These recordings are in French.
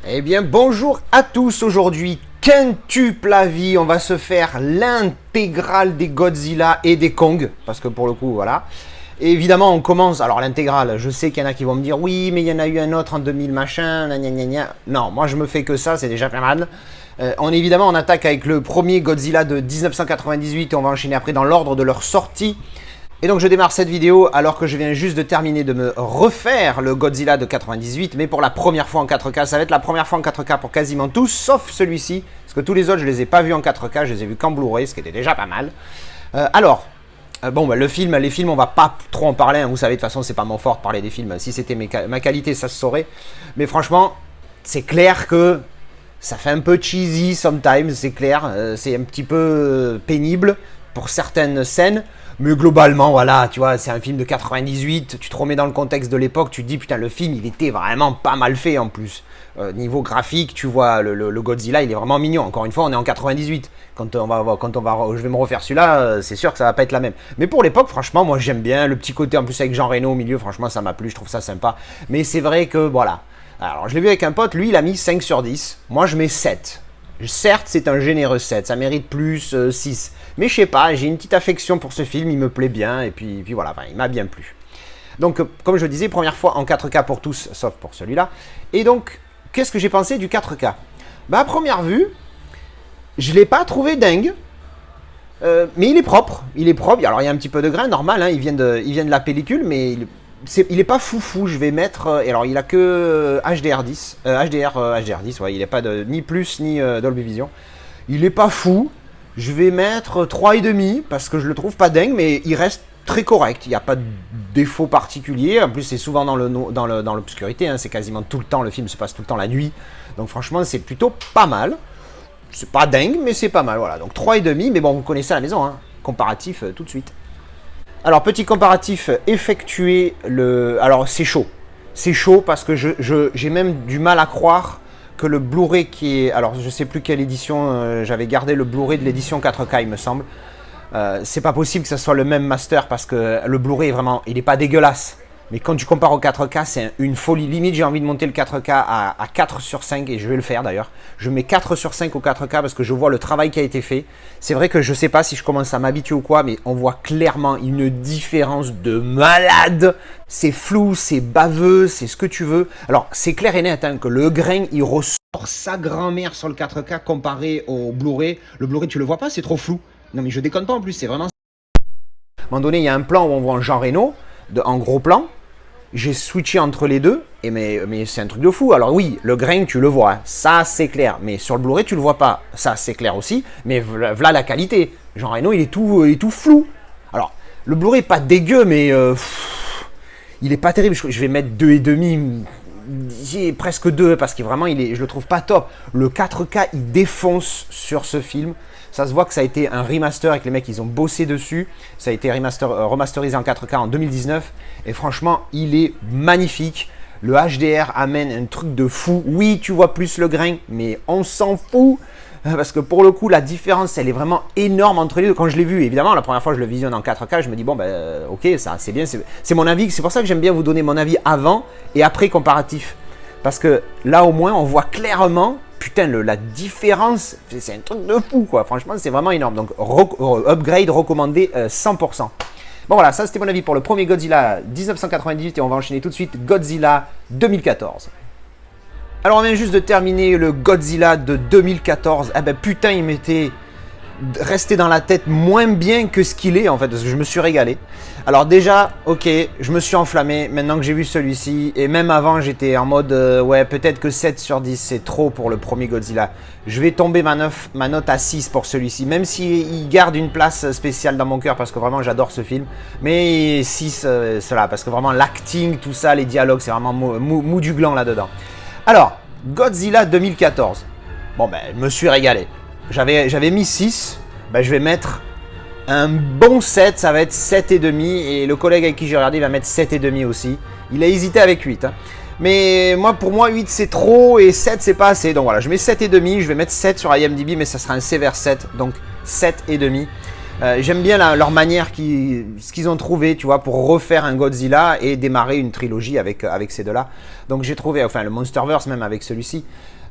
Eh bien, bonjour à tous. Aujourd'hui, quintuple la vie. On va se faire l'intégrale des Godzilla et des Kong. Parce que pour le coup, voilà. Et évidemment, on commence. Alors, l'intégrale, je sais qu'il y en a qui vont me dire oui, mais il y en a eu un autre en 2000, machin. Gna, gna, gna. Non, moi, je me fais que ça. C'est déjà pas mal. On attaque avec le premier Godzilla de 1998. Et on va enchaîner après dans l'ordre de leur sortie. Et donc je démarre cette vidéo alors que je viens juste de terminer de me refaire le Godzilla de 98, mais pour la première fois en 4K. Ça va être la première fois en 4K pour quasiment tous, sauf celui-ci, parce que tous les autres je les ai pas vus en 4K, je les ai vus qu'en Blu-ray, ce qui était déjà pas mal. Les films on va pas trop en parler, hein. Vous savez de toute façon c'est pas mon fort de parler des films, si c'était ma qualité ça se saurait. Mais franchement, c'est clair que ça fait un peu cheesy sometimes, c'est clair, c'est un petit peu pénible pour certaines scènes. Mais globalement, voilà, tu vois, c'est un film de 98, tu te remets dans le contexte de l'époque, tu te dis, putain, le film, il était vraiment pas mal fait en plus. Niveau graphique, tu vois, le Godzilla, il est vraiment mignon. Encore une fois, on est en 98. Je vais me refaire celui-là, c'est sûr que ça va pas être la même. Mais pour l'époque, franchement, moi, j'aime bien. Le petit côté, en plus, avec Jean Reno au milieu, franchement, ça m'a plu, je trouve ça sympa. Mais c'est vrai que, voilà. Alors, je l'ai vu avec un pote, lui, il a mis 5 sur 10. Moi, je mets 7. Certes, c'est un généreux 7, ça mérite plus 6. Mais je sais pas, j'ai une petite affection pour ce film, il me plaît bien, et puis voilà, enfin, il m'a bien plu. Donc, comme je disais, première fois en 4K pour tous, sauf pour celui-là. Et donc, qu'est-ce que j'ai pensé du 4K? Bah, à première vue, je l'ai pas trouvé dingue, mais il est propre. Alors, il y a un petit peu de grain, normal, hein, il vient de la pellicule, mais il est pas foufou. Je vais mettre. Alors, il a que HDR10. HDR10, ouais, il n'est pas ni plus ni Dolby Vision. Il est pas fou. Je vais mettre 3,5 parce que je le trouve pas dingue, mais il reste très correct. Il n'y a pas de défaut particulier. En plus, c'est souvent dans l'obscurité. Hein, c'est quasiment tout le temps. Le film se passe tout le temps la nuit. Donc, franchement, c'est plutôt pas mal. C'est pas dingue, mais c'est pas mal. Voilà. Donc, 3,5. Mais bon, vous connaissez à la maison. Hein. Comparatif tout de suite. Alors, petit comparatif effectué, alors c'est chaud. C'est chaud parce que j'ai même du mal à croire que le Blu-ray qui est... Alors, je sais plus quelle édition, j'avais gardé le Blu-ray de l'édition 4K, il me semble. C'est pas possible que ce soit le même master parce que le Blu-ray, vraiment, il est pas dégueulasse. Mais quand tu compares au 4K, c'est une folie. Limite, j'ai envie de monter le 4K à 4 sur 5 et je vais le faire d'ailleurs. Je mets 4 sur 5 au 4K parce que je vois le travail qui a été fait. C'est vrai que je sais pas si je commence à m'habituer ou quoi, mais on voit clairement une différence de malade. C'est flou, c'est baveux, c'est ce que tu veux. Alors, c'est clair et net hein, que le grain, il ressort sa grand-mère sur le 4K comparé au Blu-ray. Le Blu-ray, tu le vois pas, c'est trop flou. Non mais je déconne pas en plus, c'est vraiment... À un moment donné, il y a un plan où on voit un Jean Reno, en gros plan. J'ai switché entre les deux, mais c'est un truc de fou. Alors oui, le grain, tu le vois, ça c'est clair. Mais sur le Blu-ray, tu le vois pas. Ça c'est clair aussi, mais voilà la qualité. Jean Reno, il est tout flou. Alors, le Blu-ray est pas dégueu, mais il est pas terrible. Je vais mettre 2,5, presque 2, parce que vraiment, je le trouve pas top. Le 4K, il défonce sur ce film. Ça se voit que ça a été un remaster et que les mecs, ils ont bossé dessus. Ça a été remasterisé en 4K en 2019. Et franchement, il est magnifique. Le HDR amène un truc de fou. Oui, tu vois plus le grain, mais on s'en fout. Parce que pour le coup, la différence, elle est vraiment énorme entre les deux. Quand je l'ai vu, évidemment, la première fois, je le visionne en 4K. Je me dis, bon, ok, ça, c'est bien. C'est mon avis. C'est pour ça que j'aime bien vous donner mon avis avant et après comparatif. Parce que là, au moins, on voit clairement... Putain, la différence, c'est un truc de fou, quoi. Franchement, c'est vraiment énorme. Donc, upgrade recommandé 100%. Bon, voilà, ça, c'était mon avis pour le premier Godzilla 1998. Et on va enchaîner tout de suite Godzilla 2014. Alors, on vient juste de terminer le Godzilla de 2014. Ah ben, putain, il m'était resté dans la tête moins bien que ce qu'il est, en fait, parce que je me suis régalé. Alors déjà, ok, je me suis enflammé maintenant que j'ai vu celui-ci, et même avant j'étais en mode, ouais, peut-être que 7 sur 10 c'est trop pour le premier Godzilla. Je vais tomber ma note à 6 pour celui-ci, même s'il garde une place spéciale dans mon cœur, parce que vraiment j'adore ce film, mais 6, cela, parce que vraiment l'acting, tout ça, les dialogues, c'est vraiment mou du gland là-dedans. Alors, Godzilla 2014, bon ben, je me suis régalé. J'avais mis 6, ben, je vais mettre... un bon 7, ça va être 7,5 et le collègue avec qui j'ai regardé il va mettre 7,5 aussi. Il a hésité avec 8. Hein. Mais pour moi 8 c'est trop et 7 c'est pas assez. Donc voilà, je mets 7,5, je vais mettre 7 sur IMDb mais ça sera un sévère 7. Donc 7,5. J'aime bien leur manière, ce qu'ils ont trouvé, tu vois, pour refaire un Godzilla et démarrer une trilogie avec ces deux-là. Donc j'ai trouvé, enfin le Monsterverse même avec celui-ci.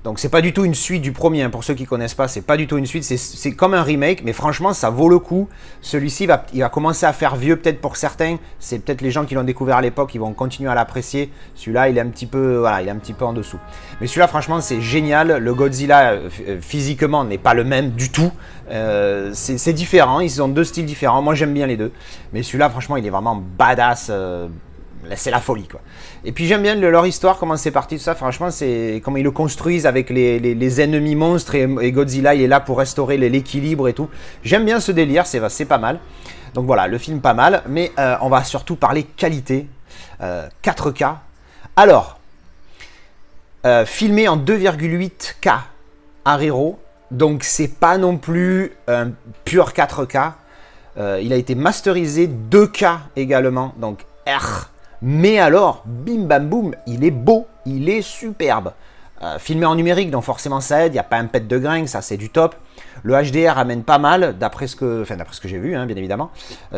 Donc c'est pas du tout une suite du premier, hein. Pour ceux qui connaissent pas, c'est pas du tout une suite, c'est comme un remake, mais franchement ça vaut le coup. Celui-ci il va commencer à faire vieux peut-être pour certains, c'est peut-être les gens qui l'ont découvert à l'époque, ils vont continuer à l'apprécier. Celui-là il est un petit peu, voilà, il est un petit peu en dessous. Mais celui-là franchement c'est génial, le Godzilla physiquement n'est pas le même du tout. C'est différent, ils ont deux styles différents, moi j'aime bien les deux. Mais celui-là franchement il est vraiment badass. C'est la folie quoi. Et puis j'aime bien leur histoire, comment c'est parti tout ça, franchement c'est comment ils le construisent avec les ennemis monstres et Godzilla il est là pour restaurer l'équilibre et tout. J'aime bien ce délire, c'est pas mal. Donc voilà, le film pas mal, mais on va surtout parler qualité, 4K. Alors, filmé en 2,8K à Rero, donc c'est pas non plus un pur 4K. Il a été masterisé 2K également, donc R. Mais alors, bim bam boum, il est beau, il est superbe. Filmé en numérique, donc forcément ça aide, il n'y a pas un pet de gringue, ça c'est du top. Le HDR amène pas mal, d'après ce que j'ai vu, hein, bien évidemment.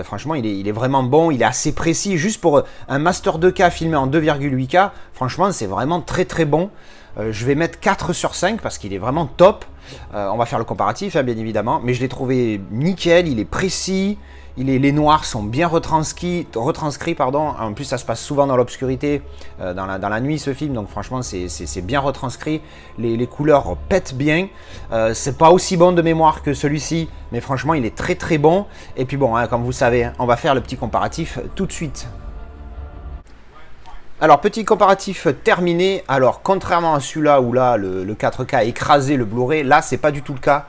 Franchement, il est vraiment bon, il est assez précis. Juste pour un Master 2K filmé en 2,8K, franchement, c'est vraiment très très bon. Je vais mettre 4 sur 5 parce qu'il est vraiment top. On va faire le comparatif, hein, bien évidemment. Mais je l'ai trouvé nickel, il est précis. Les noirs sont bien retranscrits, pardon. En plus, ça se passe souvent dans l'obscurité, dans la nuit, ce film. Donc, franchement, c'est bien retranscrit. Les couleurs pètent bien. C'est pas aussi bon de mémoire que celui-ci, mais franchement, il est très très bon. Et puis bon, hein, comme vous savez, on va faire le petit comparatif tout de suite. Alors, petit comparatif terminé. Alors, contrairement à celui-là où là, le 4K a écrasé le Blu-ray, là, c'est pas du tout le cas.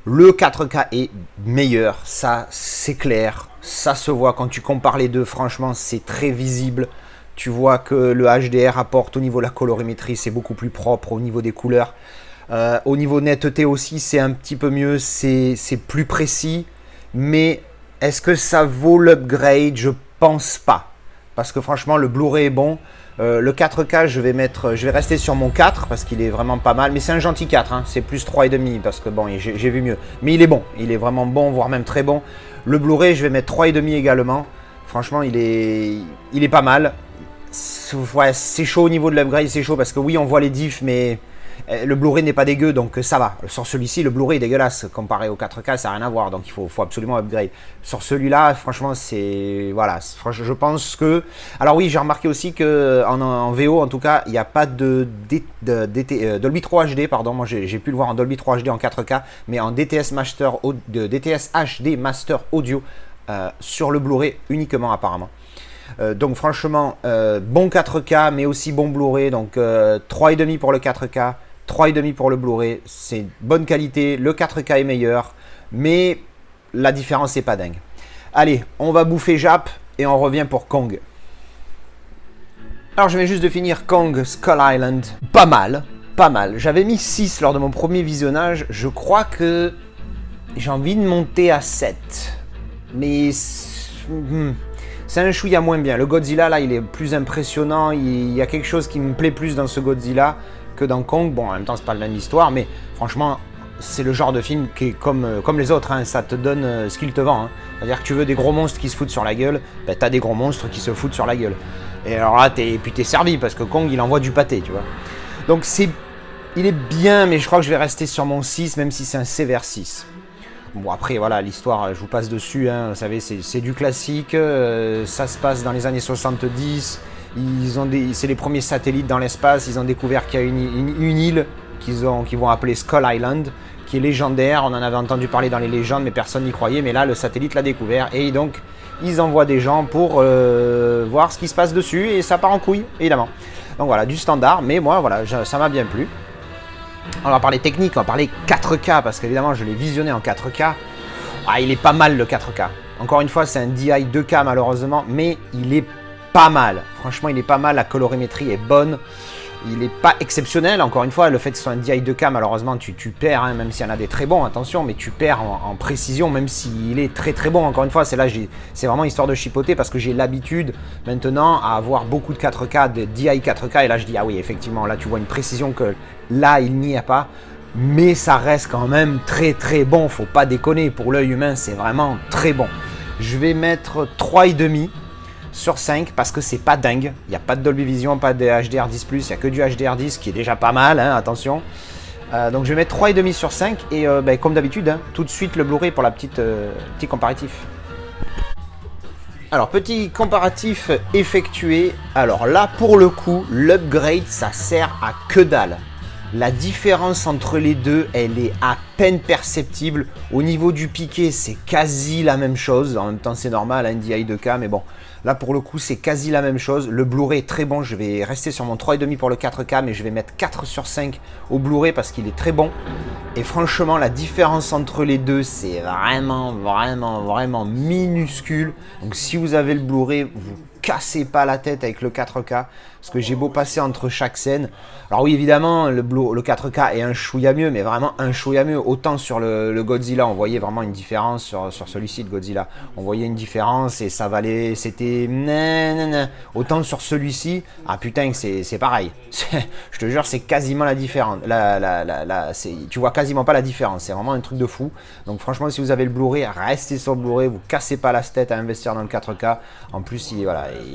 Le 4K est meilleur, ça c'est clair, ça se voit quand tu compares les deux, franchement c'est très visible. Tu vois que le HDR apporte au niveau de la colorimétrie, c'est beaucoup plus propre au niveau des couleurs. Au niveau netteté aussi, c'est un petit peu mieux, c'est plus précis. Mais est-ce que ça vaut l'upgrade? Je pense pas. Parce que franchement, le Blu-ray est bon. Le 4K, je vais rester sur mon 4 parce qu'il est vraiment pas mal. Mais c'est un gentil 4, hein, c'est plus 3,5 parce que bon, j'ai vu mieux. Mais il est bon, il est vraiment bon, voire même très bon. Le Blu-ray, je vais mettre 3,5 également. Franchement, il est pas mal. Ouais, c'est chaud au niveau de l'upgrade, c'est chaud parce que oui, on voit les diffs, mais le Blu-ray n'est pas dégueu, donc ça va. Sur celui-ci, le Blu-ray est dégueulasse comparé au 4K, ça n'a rien à voir, donc il faut absolument upgrade. Sur celui-là, franchement, c'est... Voilà, je pense que... Alors oui, j'ai remarqué aussi qu'en VO, en tout cas, il n'y a pas de Dolby 3 HD, pardon, moi j'ai pu le voir en Dolby 3 HD en 4K, mais en DTS HD Master Audio sur le Blu-ray uniquement apparemment. Donc franchement, bon 4K, mais aussi bon Blu-ray, donc 3,5 pour le 4K, 3,5 pour le Blu-ray, c'est bonne qualité, le 4K est meilleur, mais la différence n'est pas dingue. Allez, on va bouffer Jap et on revient pour Kong. Alors je viens juste de finir Kong Skull Island, pas mal, pas mal. J'avais mis 6 lors de mon premier visionnage, je crois que j'ai envie de monter à 7, mais... c'est un chouïa moins bien. Le Godzilla, là, il est plus impressionnant. Il y a quelque chose qui me plaît plus dans ce Godzilla que dans Kong. Bon, en même temps, c'est pas la même histoire, mais franchement, c'est le genre de film qui est comme les autres. Hein. Ça te donne ce qu'il te vend. Hein. C'est-à-dire que tu veux des gros monstres qui se foutent sur la gueule, ben, t'as des gros monstres qui se foutent sur la gueule. Et alors là, t'es servi parce que Kong, il envoie du pâté, tu vois. Donc, il est bien, mais je crois que je vais rester sur mon 6, même si c'est un sévère 6. Bon après voilà, l'histoire je vous passe dessus, hein, vous savez c'est du classique, ça se passe dans les années 70, c'est les premiers satellites dans l'espace, ils ont découvert qu'il y a une île qu'ils vont appeler Skull Island, qui est légendaire, on en avait entendu parler dans les légendes mais personne n'y croyait, mais là le satellite l'a découvert et donc ils envoient des gens pour voir ce qui se passe dessus et ça part en couille évidemment. Donc voilà, du standard, mais moi voilà, ça m'a bien plu. On va parler technique, on va parler 4K, parce qu'évidemment je l'ai visionné en 4K. Ah, il est pas mal le 4K. Encore une fois, c'est un DI 2K malheureusement, mais il est pas mal. Franchement, il est pas mal, la colorimétrie est bonne. Il n'est pas exceptionnel, encore une fois, le fait que ce soit un DI 2K, malheureusement, tu perds, hein, même s'il y en a des très bons, attention, mais tu perds en précision, même s'il est très très bon, encore une fois, c'est vraiment histoire de chipoter, parce que j'ai l'habitude, maintenant, à avoir beaucoup de 4K, de DI 4K, et là, je dis, ah oui, effectivement, là, tu vois une précision que là, il n'y a pas. mais ça reste quand même très très bon, faut pas déconner, pour l'œil humain c'est vraiment très bon. Je vais mettre 3,5 sur 5 parce que c'est pas dingue, il n'y a pas de Dolby Vision, pas de HDR10+, il n'y a que du HDR10 qui est déjà pas mal, hein, attention. Donc je vais mettre 3,5 sur 5 et comme d'habitude, hein, tout de suite le Blu-ray pour la petit comparatif. Alors petit comparatif effectué, alors là pour le coup l'upgrade ça sert à que dalle. La différence entre les deux, elle est à peine perceptible. Au niveau du piqué, c'est quasi la même chose. En même temps, c'est normal, un DI 2K, mais bon, là pour le coup, c'est quasi la même chose. Le Blu-ray est très bon. Je vais rester sur mon 3,5 pour le 4K, mais je vais mettre 4 sur 5 au Blu-ray parce qu'il est très bon. Et franchement, la différence entre les deux, c'est vraiment minuscule. Donc si vous avez le Blu-ray, vous cassez pas la tête avec le 4K, parce que j'ai beau passer entre chaque scène. Alors oui, évidemment, le 4K est un chouïa mieux, mais vraiment un chouïa mieux. Autant sur le Godzilla, on voyait vraiment une différence, sur celui-ci de Godzilla, on voyait une différence et ça valait, c'était... Autant sur celui-ci, ah putain, c'est pareil. Je te jure, c'est quasiment la différence. Tu vois quasiment pas la différence, c'est vraiment un truc de fou. Donc franchement, si vous avez le Blu-ray, restez sur le Blu-ray, vous cassez pas la tête à investir dans le 4K. En plus, il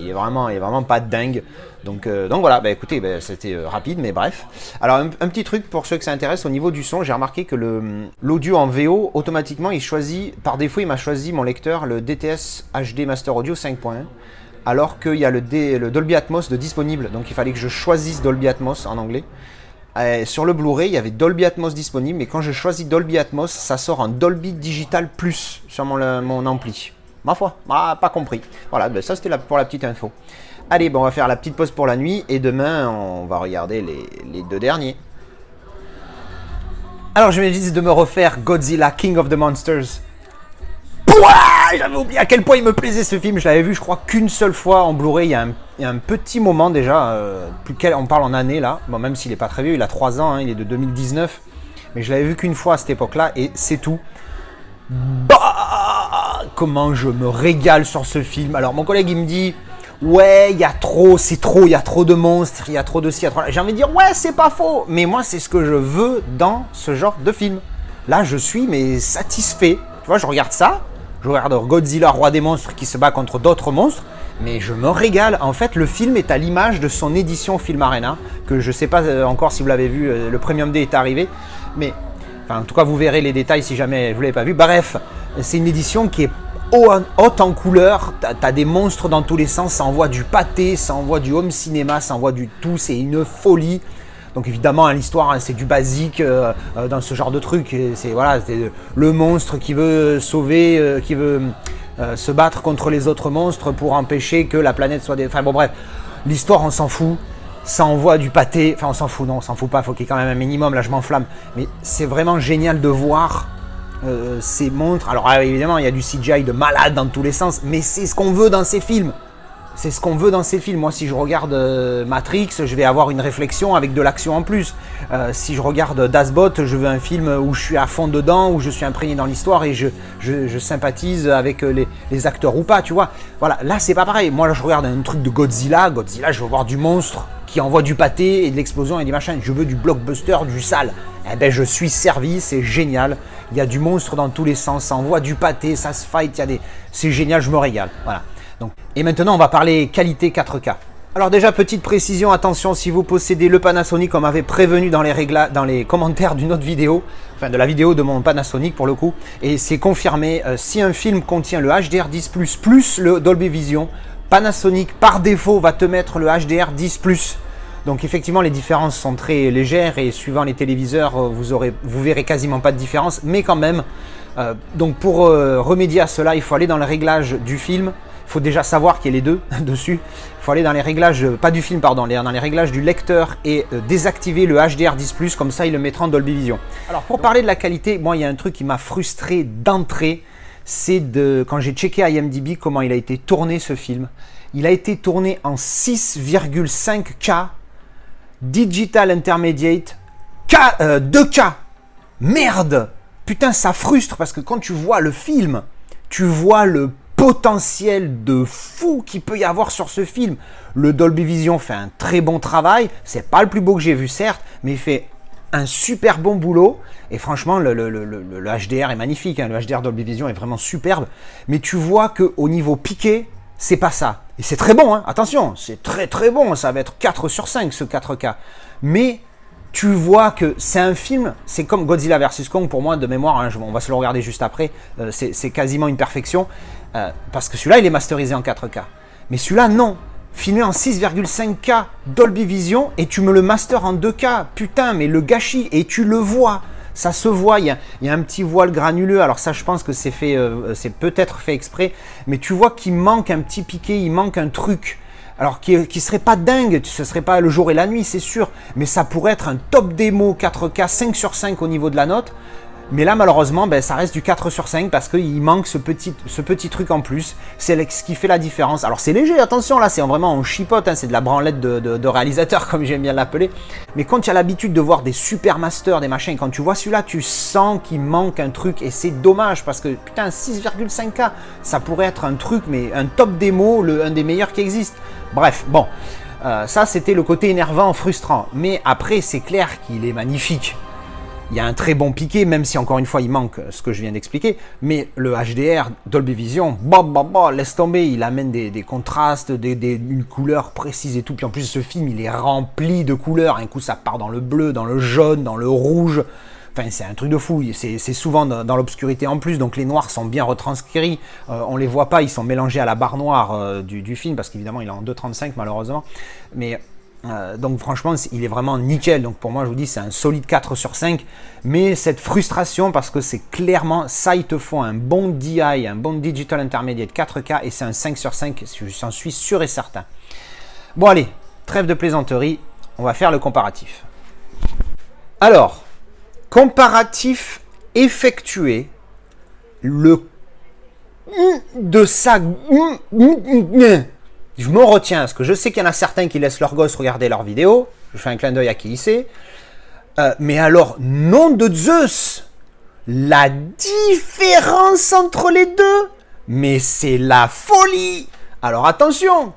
est vraiment pas dingue. Donc voilà, bah écoutez, bah, c'était rapide, mais bref. Alors un petit truc pour ceux que ça intéresse, au niveau du son, j'ai remarqué que l'audio en VO, automatiquement, par défaut, il m'a choisi mon lecteur, le DTS HD Master Audio 5.1, alors qu'il y a le Dolby Atmos de disponible, donc il fallait que je choisisse Dolby Atmos en anglais. Sur le Blu-ray, il y avait Dolby Atmos disponible, mais quand je choisis Dolby Atmos, ça sort en Dolby Digital Plus sur mon ampli. Ma foi, pas compris. Voilà, ben ça c'était pour la petite info. Allez, bon, on va faire la petite pause pour la nuit et demain, on va regarder les deux derniers. Alors, je me dis de me refaire Godzilla King of the Monsters. Pouah, j'avais oublié à quel point il me plaisait ce film. Je l'avais vu, je crois, qu'une seule fois en Blu-ray. Il y a un petit moment déjà. On parle en année là. Bon, même s'il n'est pas très vieux, il a 3 ans, hein, il est de 2019. Mais je l'avais vu qu'une fois à cette époque-là et c'est tout. Bah, comment je me régale sur ce film. Alors, mon collègue, il me dit... Ouais, il y a trop de monstres, il y a trop de ci, J'ai envie de dire, ouais, c'est pas faux, mais moi, c'est ce que je veux dans ce genre de film. Là, je suis, mais satisfait. Tu vois, je regarde ça, je regarde Godzilla, roi des monstres, qui se bat contre d'autres monstres, mais je me régale. En fait, le film est à l'image de son édition Film Arena, que je sais pas encore si vous l'avez vu, le Premium Day est arrivé, mais, enfin, en tout cas, vous verrez les détails si jamais vous l'avez pas vu. Bref, c'est une édition qui est haute en couleur, t'as des monstres dans tous les sens, ça envoie du pâté, ça envoie du home cinéma, ça envoie du tout, c'est une folie. Donc évidemment, l'histoire, hein, c'est du basique dans ce genre de truc. C'est le monstre qui veut sauver, qui veut se battre contre les autres monstres pour empêcher que la planète soit... Enfin bon bref, l'histoire on s'en fout. Ça envoie du pâté, enfin on s'en fout, non on s'en fout pas, faut qu'il y ait quand même un minimum, là je m'enflamme. Mais c'est vraiment génial de voir... ces monstres, alors évidemment il y a du CGI de malade dans tous les sens, mais c'est ce qu'on veut dans ces films. C'est ce qu'on veut dans ces films. Moi, si je regarde Matrix, je vais avoir une réflexion avec de l'action en plus. Si je regarde Das Boot, je veux un film où je suis à fond dedans, où je suis imprégné dans l'histoire et je sympathise avec les acteurs ou pas, tu vois. Voilà, là, c'est pas pareil. Moi, là, je regarde un truc de Godzilla. Godzilla, je veux voir du monstre qui envoie du pâté et de l'explosion et des machins. Je veux du blockbuster, du sale. Eh ben, je suis servi, c'est génial. Il y a du monstre dans tous les sens, ça envoie du pâté, ça se fight, c'est génial, je me régale. Voilà. Donc, et maintenant, on va parler qualité 4K. Alors déjà, petite précision, attention, si vous possédez le Panasonic, on m'avait prévenu dans les commentaires d'une autre vidéo, enfin de la vidéo de mon Panasonic pour le coup, et c'est confirmé, si un film contient le HDR10+, plus le Dolby Vision, Panasonic par défaut va te mettre le HDR10+. Donc effectivement, les différences sont très légères et suivant les téléviseurs, vous verrez quasiment pas de différence, mais quand même, donc pour remédier à cela, il faut aller dans le réglage du film. Il faut déjà savoir qu'il y a les deux dessus. Il faut aller dans les réglages, pas du film, pardon, dans les réglages du lecteur et désactiver le HDR10+, comme ça il le mettra en Dolby Vision. Alors pour parler de la qualité, moi il y a un truc qui m'a frustré d'entrée, c'est quand j'ai checké IMDb comment il a été tourné ce film. Il a été tourné en 6,5K, Digital Intermediate, 2K. Merde! Putain, ça frustre parce que quand tu vois le film, tu vois le potentiel de fou qu'il peut y avoir sur ce film. Le Dolby Vision fait un très bon travail. C'est pas le plus beau que j'ai vu, certes, mais il fait un super bon boulot. Et franchement, le HDR est magnifique. Hein. Le HDR Dolby Vision est vraiment superbe. Mais tu vois qu'au niveau piqué, c'est pas ça. Et c'est très bon, hein. Attention, c'est très très bon. Ça va être 4 sur 5 ce 4K. Mais tu vois que c'est un film, c'est comme Godzilla vs Kong pour moi de mémoire. Hein, on va se le regarder juste après. C'est quasiment une perfection. Parce que celui-là, il est masterisé en 4K. Mais celui-là, non. Filmé en 6,5K Dolby Vision et tu me le master en 2K. Putain, mais le gâchis, et tu le vois. Ça se voit, il y a un petit voile granuleux. Alors ça, je pense que c'est fait, c'est peut-être fait exprès. Mais tu vois qu'il manque un petit piqué, il manque un truc. Alors qui serait pas dingue, ce serait pas le jour et la nuit, c'est sûr. Mais ça pourrait être un top démo 4K 5 sur 5 au niveau de la note. Mais là, malheureusement, ben, ça reste du 4 sur 5 parce qu'il manque ce petit truc en plus. C'est ce qui fait la différence. Alors, c'est léger, attention, là, c'est vraiment un chipote. Hein, c'est de la branlette de réalisateur, comme j'aime bien l'appeler. Mais quand tu as l'habitude de voir des super masters, des machins, quand tu vois celui-là, tu sens qu'il manque un truc. Et c'est dommage parce que, putain, 6,5K, ça pourrait être un truc, mais un top démo, un des meilleurs qui existe. Bref, bon. Ça, c'était le côté énervant, frustrant. Mais après, c'est clair qu'il est magnifique. Il y a un très bon piqué, même si encore une fois il manque ce que je viens d'expliquer. Mais le HDR Dolby Vision, laisse tomber, il amène des contrastes, une couleur précise et tout. Puis en plus ce film il est rempli de couleurs. Un coup ça part dans le bleu, dans le jaune, dans le rouge. Enfin c'est un truc de fou. C'est souvent dans l'obscurité en plus, donc les noirs sont bien retranscrits. On les voit pas, ils sont mélangés à la barre noire du film parce qu'évidemment il est en 2.35 malheureusement. Mais donc franchement il est vraiment nickel, donc pour moi je vous dis c'est un solide 4 sur 5, mais cette frustration parce que c'est clairement ça, il te faut un bon DI, un bon Digital Intermediate 4K et c'est un 5 sur 5, j'en suis sûr et certain. Bon allez, trêve de plaisanterie, on va faire le comparatif. Alors, comparatif effectué, le de ça... Je me retiens, parce que je sais qu'il y en a certains qui laissent leurs gosses regarder leurs vidéos. Je fais un clin d'œil à qui il sait. Mais alors, nom de Zeus, la différence entre les deux, mais c'est la folie. Alors attention,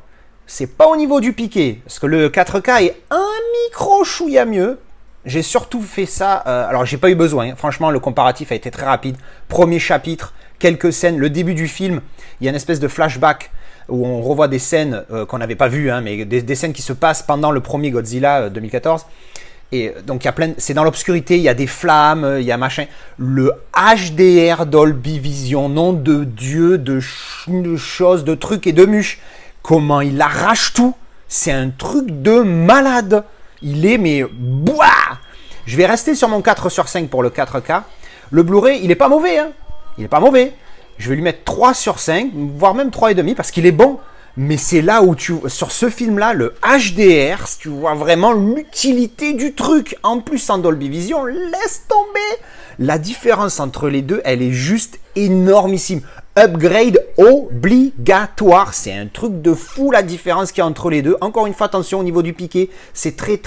c'est pas au niveau du piqué, parce que le 4K est un micro chouïa mieux. J'ai surtout fait ça, alors j'ai pas eu besoin, hein. Franchement le comparatif a été très rapide. Premier chapitre, quelques scènes, le début du film, il y a une espèce de flashback où on revoit des scènes qu'on n'avait pas vues, hein, mais des scènes qui se passent pendant le premier Godzilla 2014. Et donc il y a plein, c'est dans l'obscurité, il y a des flammes, il y a machin. Le HDR Dolby Vision, nom de Dieu, de choses, de trucs et de mûches. Comment il arrache tout, c'est un truc de malade. Il est mais boah. Je vais rester sur mon 4 sur 5 pour le 4K. Le Blu-ray, il est pas mauvais, hein. Il est pas mauvais. Je vais lui mettre 3 sur 5, voire même 3,5 parce qu'il est bon. Mais c'est là où sur ce film-là, le HDR, tu vois vraiment l'utilité du truc. En plus, en Dolby Vision, laisse tomber. La différence entre les deux, elle est juste énormissime. Upgrade obligatoire. C'est un truc de fou la différence qu'il y a entre les deux. Encore une fois, attention au niveau du piqué. C'est très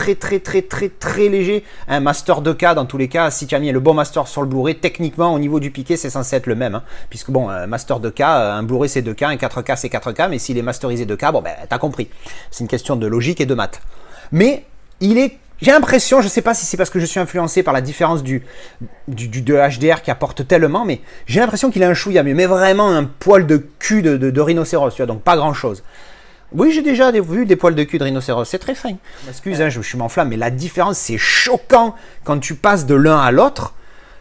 léger. Un master 2K dans tous les cas. Si tu as mis le bon master sur le Blu-ray, techniquement au niveau du piqué, c'est censé être le même. Hein, puisque bon, un master 2K, un Blu-ray c'est 2K, un 4K c'est 4K. Mais s'il est masterisé 2K, bon ben t'as compris. C'est une question de logique et de maths. Mais il est... J'ai l'impression, je ne sais pas si c'est parce que je suis influencé par la différence de HDR qui apporte tellement, mais j'ai l'impression qu'il a un chouïa mieux, mais vraiment un poil de cul de rhinocéros, tu vois, donc pas grand chose. Oui, j'ai déjà vu des poils de cul de rhinocéros, c'est très fin. Excuse, hein, je m'enflamme, mais la différence, c'est choquant quand tu passes de l'un à l'autre.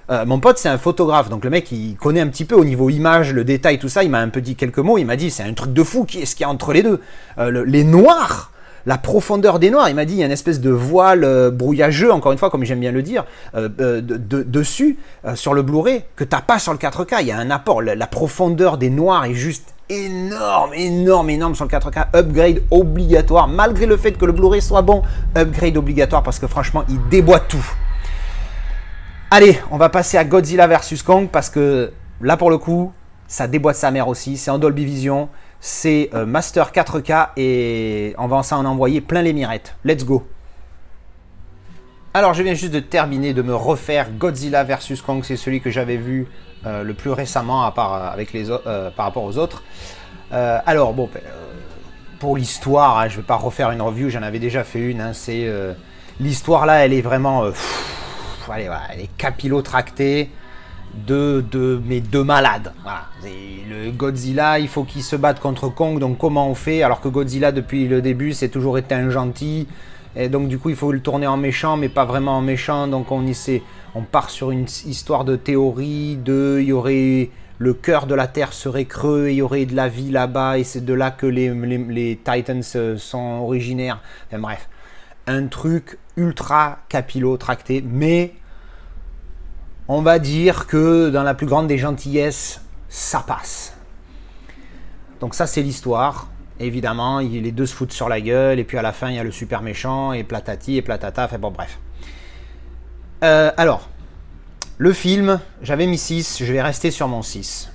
Mon pote, c'est un photographe, donc le mec, il connaît un petit peu au niveau image, le détail, tout ça, il m'a un peu dit quelques mots, il m'a dit, c'est un truc de fou, qu'est-ce qu'il y a entre les deux les noirs. La profondeur des noirs, il m'a dit, il y a une espèce de voile brouillageux, encore une fois, comme j'aime bien le dire, dessus, sur le Blu-ray, que tu n'as pas sur le 4K. Il y a un apport, la profondeur des noirs est juste énorme sur le 4K. Upgrade obligatoire, malgré le fait que le Blu-ray soit bon, upgrade obligatoire, parce que franchement, il déboîte tout. Allez, on va passer à Godzilla vs Kong, parce que là, pour le coup, ça déboîte sa mère aussi, c'est en Dolby Vision. C'est Master 4K et on va s'en envoyer plein les mirettes. Let's go. Alors je viens juste de terminer de me refaire Godzilla vs Kong. C'est celui que j'avais vu le plus récemment par rapport aux autres. Alors bon, pour l'histoire, hein, je ne vais pas refaire une review. J'en avais déjà fait une. Hein, l'histoire là, elle est vraiment... allez, voilà, elle est capillotractée mais de malade. Voilà. Et le Godzilla, il faut qu'il se batte contre Kong, donc comment on fait? Alors que Godzilla, depuis le début, c'est toujours été un gentil. Et donc du coup, il faut le tourner en méchant, mais pas vraiment en méchant. Donc on part sur une histoire de théorie, il y aurait... Le cœur de la Terre serait creux et il y aurait de la vie là-bas et c'est de là que les Titans sont originaires. Enfin, bref, un truc ultra capillotracté, mais on va dire que dans la plus grande des gentillesses, ça passe. Donc ça c'est l'histoire. Évidemment, les deux se foutent sur la gueule et puis à la fin il y a le super méchant et platati et platata. Enfin bon bref. Alors... Le film, j'avais mis 6, je vais rester sur mon 6.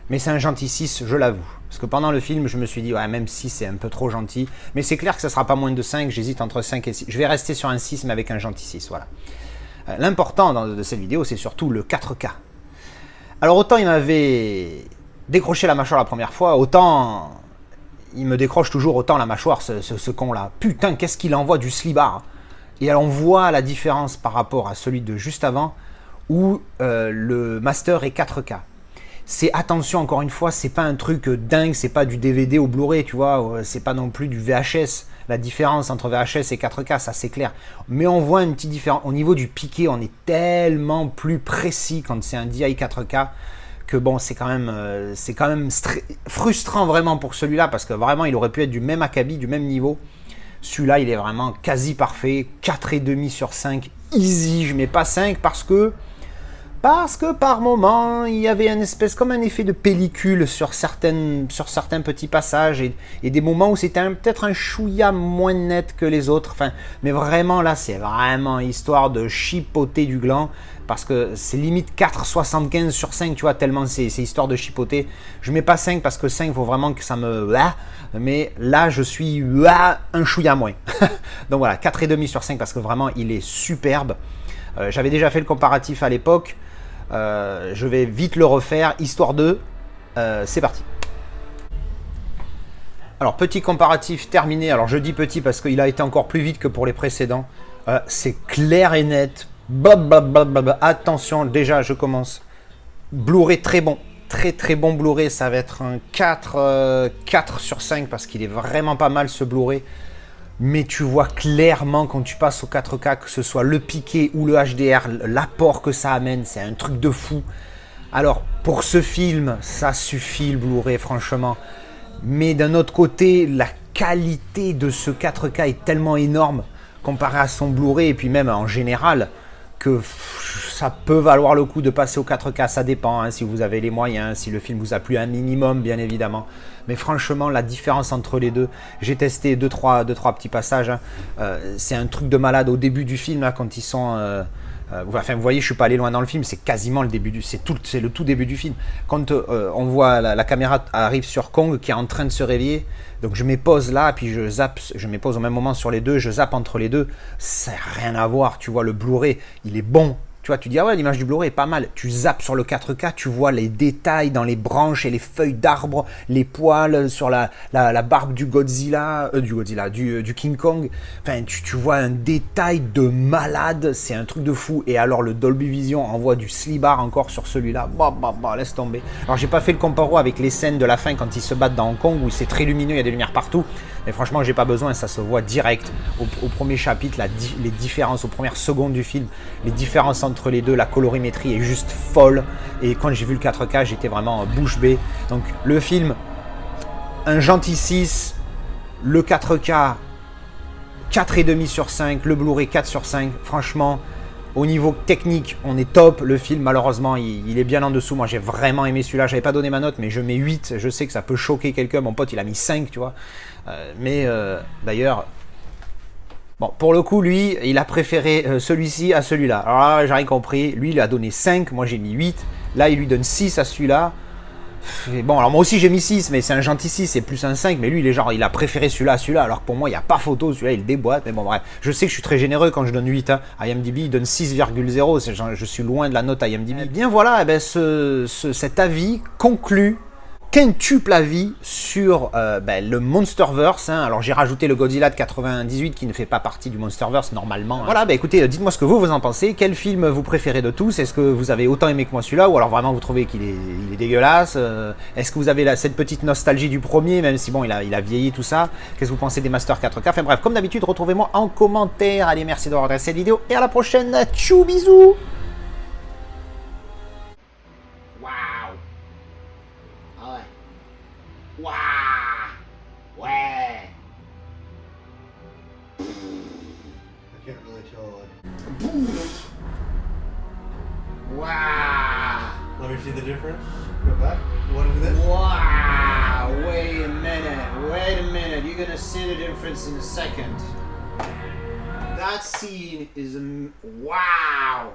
Mais c'est un gentil 6, je l'avoue. Parce que pendant le film, je me suis dit, ouais, même 6, c'est un peu trop gentil. Mais c'est clair que ça ne sera pas moins de 5, j'hésite entre 5 et 6. Je vais rester sur un 6, mais avec un gentil 6, voilà. L'important de cette vidéo, c'est surtout le 4K. Alors autant il m'avait décroché la mâchoire la première fois, autant il me décroche toujours autant la mâchoire, ce con-là. Putain, qu'est-ce qu'il envoie du slibard. Et alors on voit la différence par rapport à celui de juste avant, où le master est 4K. C'est, attention, encore une fois, c'est pas un truc dingue, c'est pas du DVD au Blu-ray, tu vois, c'est pas non plus du VHS. La différence entre VHS et 4K, ça c'est clair. Mais on voit une petite différence. Au niveau du piqué, on est tellement plus précis quand c'est un DI 4K que bon, c'est quand même frustrant vraiment pour celui-là, parce que vraiment, il aurait pu être du même acabit, du même niveau. Celui-là, il est vraiment quasi parfait, 4,5 sur 5, easy. Je mets pas 5 parce que par moment, il y avait comme un effet de pellicule sur certains petits passages et des moments où c'était peut-être un chouïa moins net que les autres. Enfin, mais vraiment là, c'est vraiment histoire de chipoter du gland parce que c'est limite 4,75 sur 5, tu vois, tellement c'est histoire de chipoter. Je mets pas 5 parce que 5, il faut vraiment que ça me... Mais là, je suis un chouïa moins. Donc voilà, 4,5 sur 5 parce que vraiment, il est superbe. J'avais déjà fait le comparatif à l'époque. Je vais vite le refaire, histoire de... c'est parti. Alors, petit comparatif terminé. Alors, je dis petit parce qu'il a été encore plus vite que pour les précédents. C'est clair et net. Attention, déjà, je commence. Blu-ray très bon. Très très bon Blu-ray. Ça va être un 4 sur 5 parce qu'il est vraiment pas mal ce Blu-ray. Mais tu vois clairement quand tu passes au 4K, que ce soit le piqué ou le HDR, l'apport que ça amène, c'est un truc de fou. Alors, pour ce film, ça suffit le Blu-ray, franchement. Mais d'un autre côté, la qualité de ce 4K est tellement énorme comparé à son Blu-ray, et puis même en général, que ça peut valoir le coup de passer au 4K, ça dépend, hein, si vous avez les moyens, si le film vous a plu un minimum, bien évidemment. Mais franchement, la différence entre les deux, j'ai testé deux, trois petits passages, hein, c'est un truc de malade au début du film, là, quand ils sont... enfin, vous voyez, je suis pas allé loin dans le film, c'est quasiment le début c'est le tout début du film. Quand on voit la caméra arrive sur Kong qui est en train de se réveiller, donc je mets pause là, puis je zappe, je mets pause au même moment sur les deux, je zappe entre les deux, ça n'a rien à voir, tu vois, le Blu-ray, il est bon. Tu vois, tu dis, ah ouais, l'image du Blu-ray est pas mal. Tu zappes sur le 4K, tu vois les détails dans les branches et les feuilles d'arbres, les poils sur la barbe du du King Kong. Enfin, tu vois un détail de malade, c'est un truc de fou. Et alors, le Dolby Vision envoie du slibard encore sur celui-là. Laisse tomber. Alors, j'ai pas fait le comparo avec les scènes de la fin quand ils se battent dans Hong Kong, où c'est très lumineux, il y a des lumières partout. Mais franchement, j'ai pas besoin, ça se voit direct. Au premier chapitre, les différences, aux premières secondes du film, les différences entre les deux, la colorimétrie est juste folle. Et quand j'ai vu le 4K, j'étais vraiment bouche bée. Donc le film, un gentil 6, le 4K, 4,5 sur 5, le Blu-ray 4 sur 5. Franchement, au niveau technique, on est top. Le film, malheureusement, il est bien en dessous. Moi, j'ai vraiment aimé celui-là. J'avais pas donné ma note, mais je mets 8. Je sais que ça peut choquer quelqu'un. Mon pote, il a mis 5, tu vois. D'ailleurs... Bon, pour le coup, lui, il a préféré celui-ci à celui-là. Alors là, j'ai rien compris. Lui, il a donné 5, moi j'ai mis 8. Là, il lui donne 6 à celui-là. Bon, alors moi aussi j'ai mis 6, mais c'est un gentil 6, c'est plus un 5. Mais lui, il a préféré celui-là à celui-là. Alors que pour moi, il n'y a pas photo. Celui-là, il déboîte. Mais bon, bref. Je sais que je suis très généreux quand je donne 8. Hein. IMDb, il donne 6,0. Je suis loin de la note IMDb. Bien voilà, cet avis conclut quintuple avis sur le Monsterverse. Hein. Alors j'ai rajouté le Godzilla de 98 qui ne fait pas partie du Monsterverse normalement. Hein. Voilà, écoutez, dites-moi ce que vous en pensez. Quel film vous préférez de tous? Est-ce que vous avez autant aimé que moi celui-là, ou alors vraiment vous trouvez qu'il est dégueulasse? Est-ce que vous avez cette petite nostalgie du premier, même si bon il a vieilli tout ça? Qu'est-ce que vous pensez des Master 4K? Enfin bref, comme d'habitude, retrouvez-moi en commentaire. Allez, merci d'avoir regardé cette vidéo et à la prochaine. Tchou, bisous. Waouh! Ouais! I can't really tell. Wow! Let me see the difference. Go back. You want to do this? Wow! Wait a minute. You're gonna see the difference in a second. That scene is wow!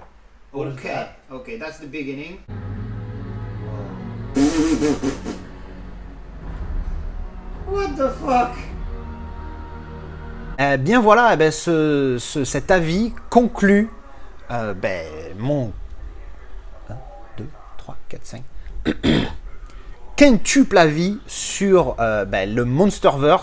What is that? Okay, that's the beginning. What the fuck? Bien voilà, cet avis conclut mon 1, 2, 3, 4, 5 quintuple avis sur le Monsterverse.